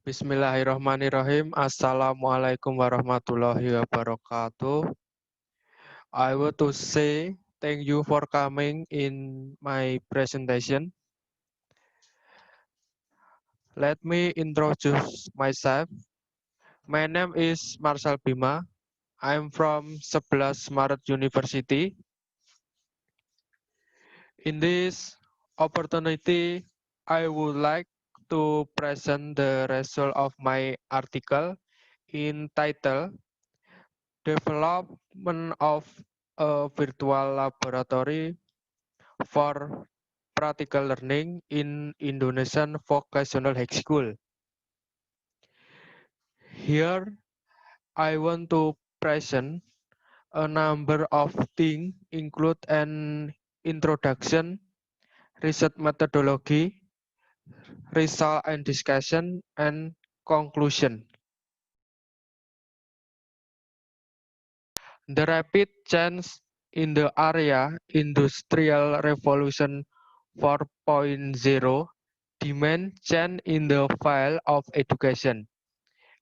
Bismillahirrahmanirrahim. Assalamualaikum warahmatullahi wabarakatuh. I want to say thank you for coming in my presentation. Let me introduce myself. My name is Marcel Bima. I'm from 11 Maret University. In this opportunity, I would like to present the result of my article in title Development of a Virtual Laboratory for Practical Learning in Indonesian Vocational High School. Here, I want to present a number of things, include an introduction, research methodology, result and discussion, and conclusion. The rapid change in the area Industrial Revolution 4.0 demand change in the field of education,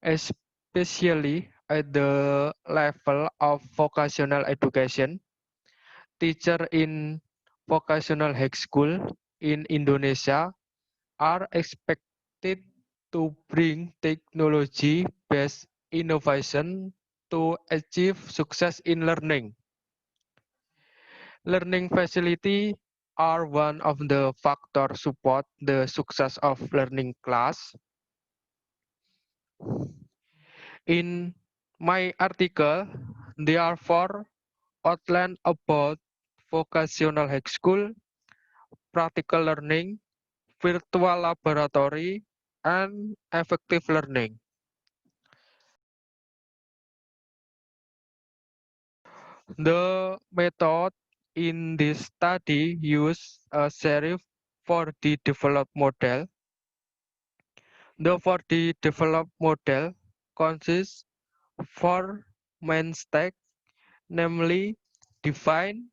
especially at the level of vocational education. Teachers in vocational high school in Indonesia are expected to bring technology-based innovation to achieve success in learning. Learning facility are one of the factors support the success of learning class. In my article, there are four outlines about vocational high school, practical learning, virtual laboratory, and effective learning. The method in this study use a series for the developed model. The for the developed model consists four main steps, namely define,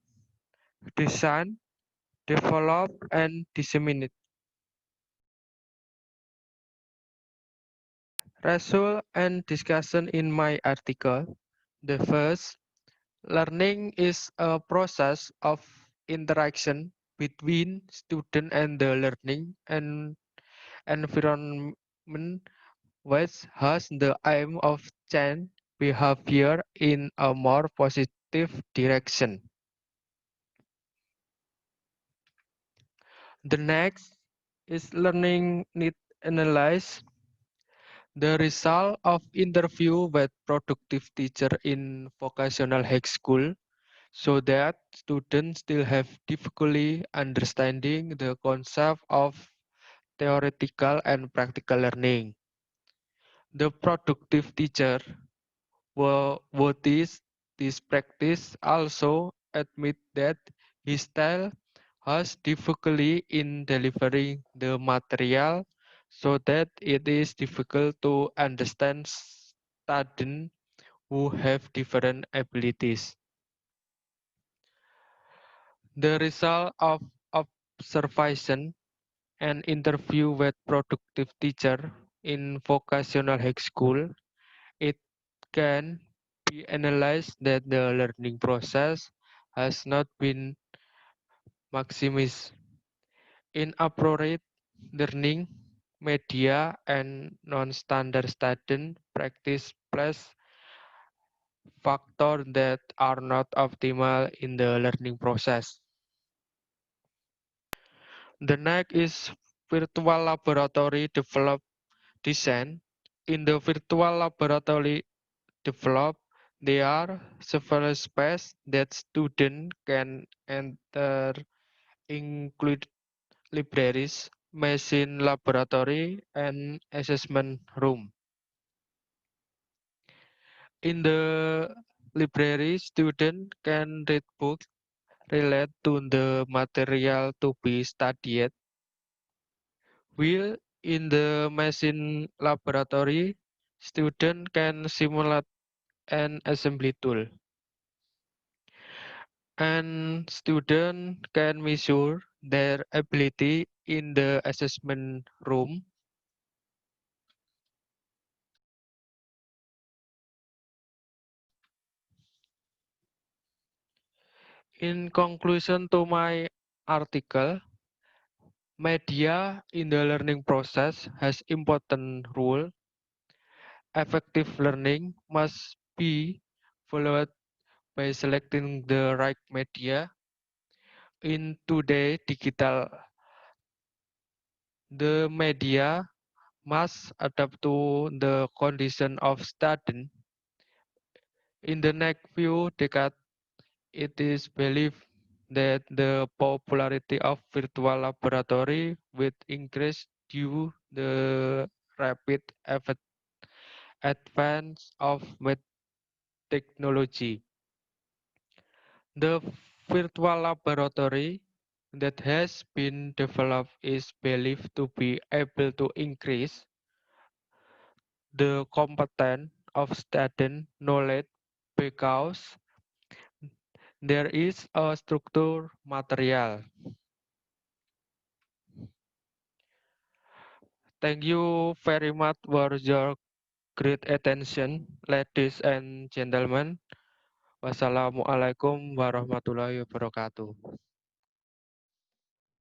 design, develop, and disseminate. Result and discussion in my article. The first, learning is a process of interaction between student and the learning and environment which has the aim of change behavior in a more positive direction. The next is learning need analysis. The result of interview with productive teacher in vocational high school so that students still have difficulty understanding the concept of theoretical and practical learning. The productive teacher who teach this practice also admit that his style has difficulty in delivering the material so that it is difficult to understand students who have different abilities. The result of observation and interview with productive teacher in vocational high school, it can be analyzed that the learning process has not been maximized. Inappropriate learning, media, and non-standard student practice plus factors that are not optimal in the learning process. The next is virtual laboratory develop design. In the virtual laboratory develop, there are several spaces that students can enter, include libraries, machine laboratory, and assessment room. In the library, students can read books related to the material to be studied, while in the machine laboratory, students can simulate an assembly tool. And students can measure their ability in the assessment room. In conclusion to my article, media in the learning process has important role. Effective learning must be followed by selecting the right media. In today's digital, the media must adapt to the condition of student. In the next few decades, it is believed that the popularity of virtual laboratory will increase due the rapid advance of technology. The virtual laboratory that has been developed is believed to be able to increase the competence of student knowledge because there is a structure material. Thank you very much for your great attention, ladies and gentlemen. Wassalamualaikum warahmatullahi wabarakatuh.